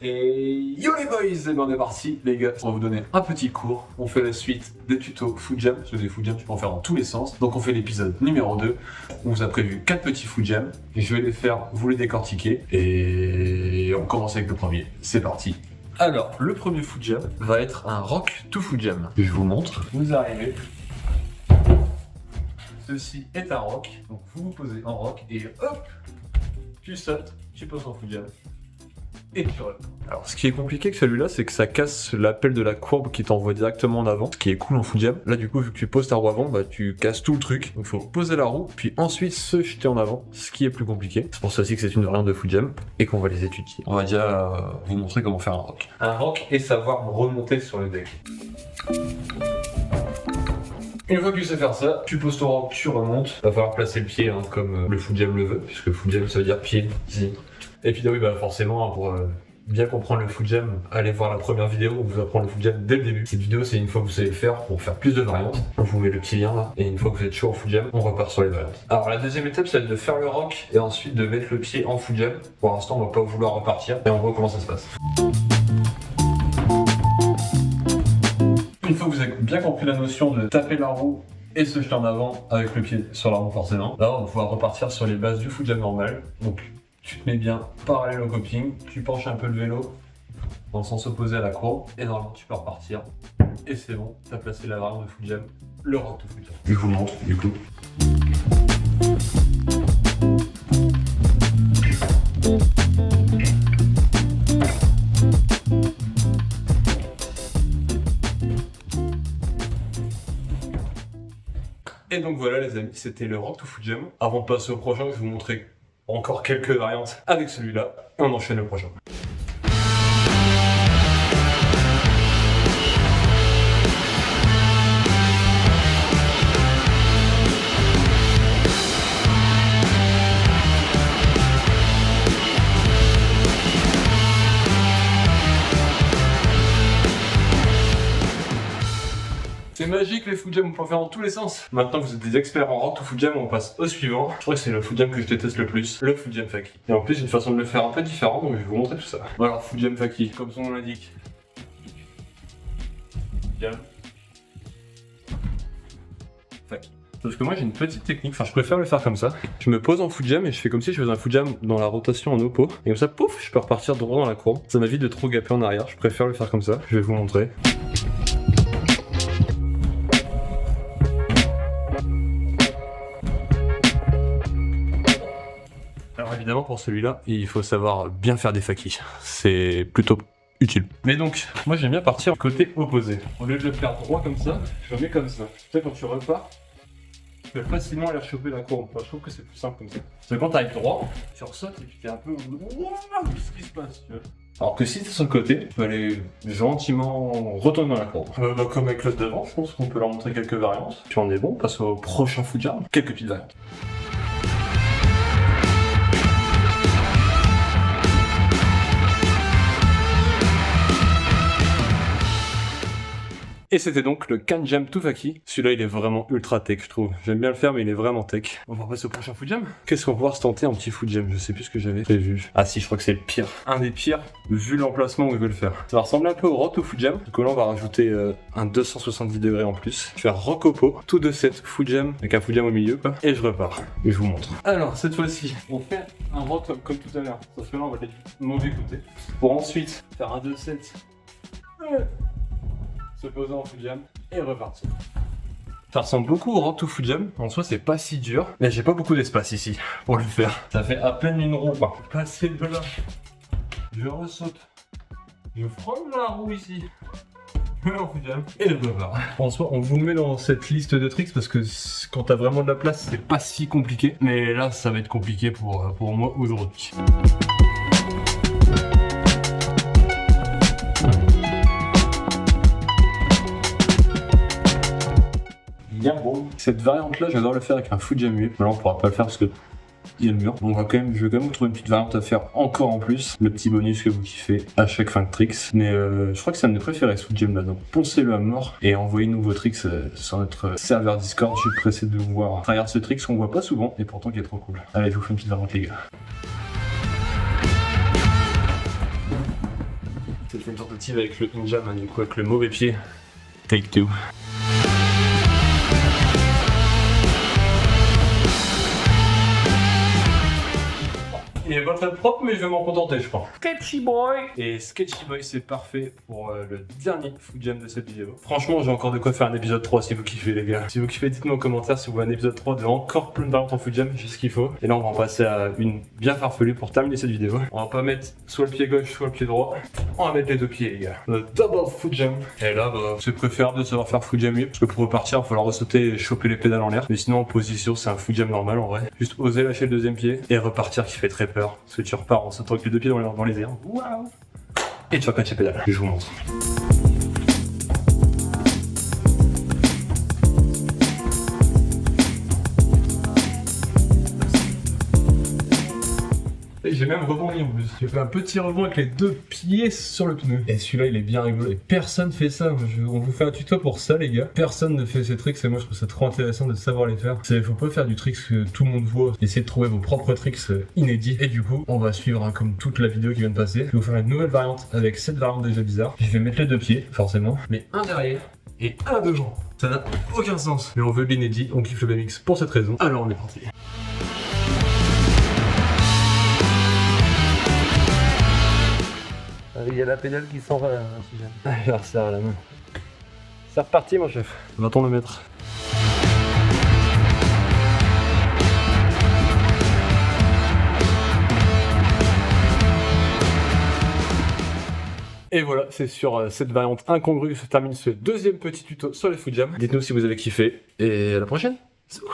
Et yo les boys, et ben on est parti les gars, on va vous donner un petit cours, on fait la suite des tutos food jam, parce que des food jam tu peux en faire dans tous les sens, donc on fait l'épisode numéro 2, on vous a prévu 4 petits food jam, et je vais les faire, vous les décortiquer, et on commence avec le premier, c'est parti. Alors, le premier food jam va être un rock to food jam, je vous montre, vous arrivez, ceci est un rock, donc vous vous posez en rock, et hop, tu sautes, tu poses en food jam. Et tu reprends. Alors ce qui est compliqué avec celui-là, c'est que ça casse l'appel de la courbe qui t'envoie directement en avant, ce qui est cool en food jam. Là du coup, vu que tu poses ta roue avant, bah tu casses tout le truc. Donc il faut poser la roue, puis ensuite se jeter en avant, ce qui est plus compliqué. C'est pour ça aussi que c'est une variante de food jam et qu'on va les étudier. On va déjà vous montrer comment faire un rock. Un rock et savoir remonter sur le deck. Une fois que tu sais faire ça, tu poses ton rock, tu remontes. Va falloir placer le pied hein, comme le food jam le veut, puisque food jam ça veut dire pied ici. Et puis oui, bah forcément, pour bien comprendre le food jam, allez voir la première vidéo où on vous apprend le food jam dès le début. Cette vidéo, c'est une fois que vous savez le faire pour faire plus de variantes. On vous met le petit lien là, et une fois que vous êtes chaud en food jam, on repart sur les variantes. Alors la deuxième étape, c'est de faire le rock et ensuite de mettre le pied en food jam. Pour l'instant, on va pas vouloir repartir et on voit comment ça se passe. Une fois que vous avez bien compris la notion de taper la roue et se jeter en avant avec le pied sur la roue forcément, là on va pouvoir repartir sur les bases du food jam normal. Donc tu te mets bien parallèle au coping, tu penches un peu le vélo dans le sens opposé à la courbe et normalement tu peux repartir. Et c'est bon, tu as placé la variante de food jam, le rock to food jam. Je vous le montre du coup. Et donc voilà les amis, c'était le rock to food jam. Avant de passer au prochain, je vais vous montrer encore quelques variantes avec celui-là. Et on enchaîne le prochain. C'est magique les food jam, on peut en faire dans tous les sens. Maintenant que vous êtes des experts en rock to food jam, on passe au suivant. Je crois que c'est le food jam que je déteste le plus, le food jam faki. Et en plus, j'ai une façon de le faire un peu différente, donc je vais vous montrer tout ça. Bon alors, food jam faki, comme son nom l'indique. Jam. Faki. Parce que moi j'ai une petite technique, enfin je préfère le faire comme ça. Je me pose en food jam et je fais comme si je faisais un food jam dans la rotation en oppo. Et comme ça, pouf, je peux repartir droit dans la courbe. Ça m'évite de trop gaper en arrière, je préfère le faire comme ça. Je vais vous montrer. Alors évidemment pour celui-là, il faut savoir bien faire des fakis. C'est plutôt utile. Mais donc, moi j'aime bien partir côté opposé. Au lieu de le faire droit comme ça, je le mets comme ça. Tu sais quand tu repars, tu peux facilement aller choper la courbe. Enfin, je trouve que c'est plus simple comme ça. Parce que quand t'arrives droit, tu ressautes et tu fais un peu ce qui se passe, tu vois. Alors que si t'es sur le côté, tu peux aller gentiment retourner dans la courbe. Comme avec l'autre devant, je pense qu'on peut leur montrer quelques variantes. Tu en es bon, passe au prochain food jam. Quelques petites variantes. Et c'était donc le Can Jam to Faki. Celui-là, il est vraiment ultra tech, je trouve. J'aime bien le faire, mais il est vraiment tech. On va passer au prochain food jam. Qu'est-ce qu'on va pouvoir se tenter en petit food jam? Je sais plus ce que j'avais prévu. Ah si, je crois que c'est le pire. Un des pires, vu l'emplacement où je vais le faire. Ça va ressembler un peu au rock to food jam. Donc là, on va rajouter un 270 degrés en plus. Je vais faire rock au pot, tout de 7 food jam, avec un food jam au milieu, quoi. Et je repars. Et je vous montre. Alors, cette fois-ci, on fait un rock comme tout à l'heure. Sauf que là, on va aller du mauvais côté. Pour ensuite faire un 2-7. Se poser en food jam et repartir. Ça ressemble beaucoup au rock to food jam. En soi, c'est pas si dur, mais j'ai pas beaucoup d'espace ici pour le faire. Ça fait à peine une roue, quoi. Passer de là, je ressaute, je frôle la roue ici, en food jam et je repars. En soi, on vous met dans cette liste de tricks parce que quand t'as vraiment de la place, c'est pas si compliqué. Mais là, ça va être compliqué pour moi aujourd'hui. Bien beau. Cette variante là, j'adore le faire avec un food jam 8. Mais là, on pourra pas le faire parce que il y a le mur. Donc je vais quand même vous trouver une petite variante à faire encore en plus. Le petit bonus que vous kiffez à chaque fin de tricks. Mais je crois que c'est un de mes préférés ce food jam là. Donc poncez-le à mort et envoyez-nous vos tricks sur notre serveur Discord. Je suis pressé de vous voir à travers ce trick qu'on voit pas souvent et pourtant qui est trop cool. Allez, je vous fais une petite variante les gars. C'était une tentative avec le Injam, hein, du coup avec le mauvais pied. Take two. Il est pas très propre, mais je vais m'en contenter, je pense. Sketchy Boy. Et Sketchy Boy, c'est parfait pour le dernier foot jam de cette vidéo. Franchement, j'ai encore de quoi faire un épisode 3 si vous kiffez, les gars. Si vous kiffez, dites-moi en commentaire si vous voulez un épisode 3 de encore plein de variantes en foot jam, j'ai ce qu'il faut. Et là, on va en passer à une bien farfelue pour terminer cette vidéo. On va pas mettre soit le pied gauche, soit le pied droit. On va mettre les deux pieds, les gars. Le double foot jam. Et là, bah, c'est préférable de savoir faire foot jam mieux, parce que pour repartir, il va falloir ressauter et choper les pédales en l'air. Mais sinon, en position, c'est un foot jam normal en vrai. Juste oser lâcher le deuxième pied et repartir qui fait très peur. Parce que tu repars en sautant avec les deux pieds dans les airs. Waouh! Et tu vas pas te pédales. Je vous montre. Et j'ai même rebondi en plus. J'ai fait un petit rebond avec les deux pieds sur le pneu. Et celui-là, il est bien rigolo. Et personne fait ça. On vous fait un tuto pour ça, les gars. Personne ne fait ces tricks et moi, je trouve ça trop intéressant de savoir les faire. Faut pas faire du trick que tout le monde voit. Essayez de trouver vos propres tricks inédits. Et du coup, on va suivre hein, comme toute la vidéo qui vient de passer. Je vais vous faire une nouvelle variante avec cette variante déjà bizarre. Je vais mettre les deux pieds, forcément. Mais un derrière et un devant. Ça n'a aucun sens. Mais on veut de l'inédit, on kiffe le BMX pour cette raison. Alors on est parti. Il y a la pédale qui s'en va, hein, si jamais. Ah, je la resserre à la main. C'est reparti, mon chef. Va-t-on le mettre? Et voilà, c'est sur cette variante incongrue que se termine ce deuxième petit tuto sur les foot jam. Dites-nous si vous avez kiffé et à la prochaine. Bisous.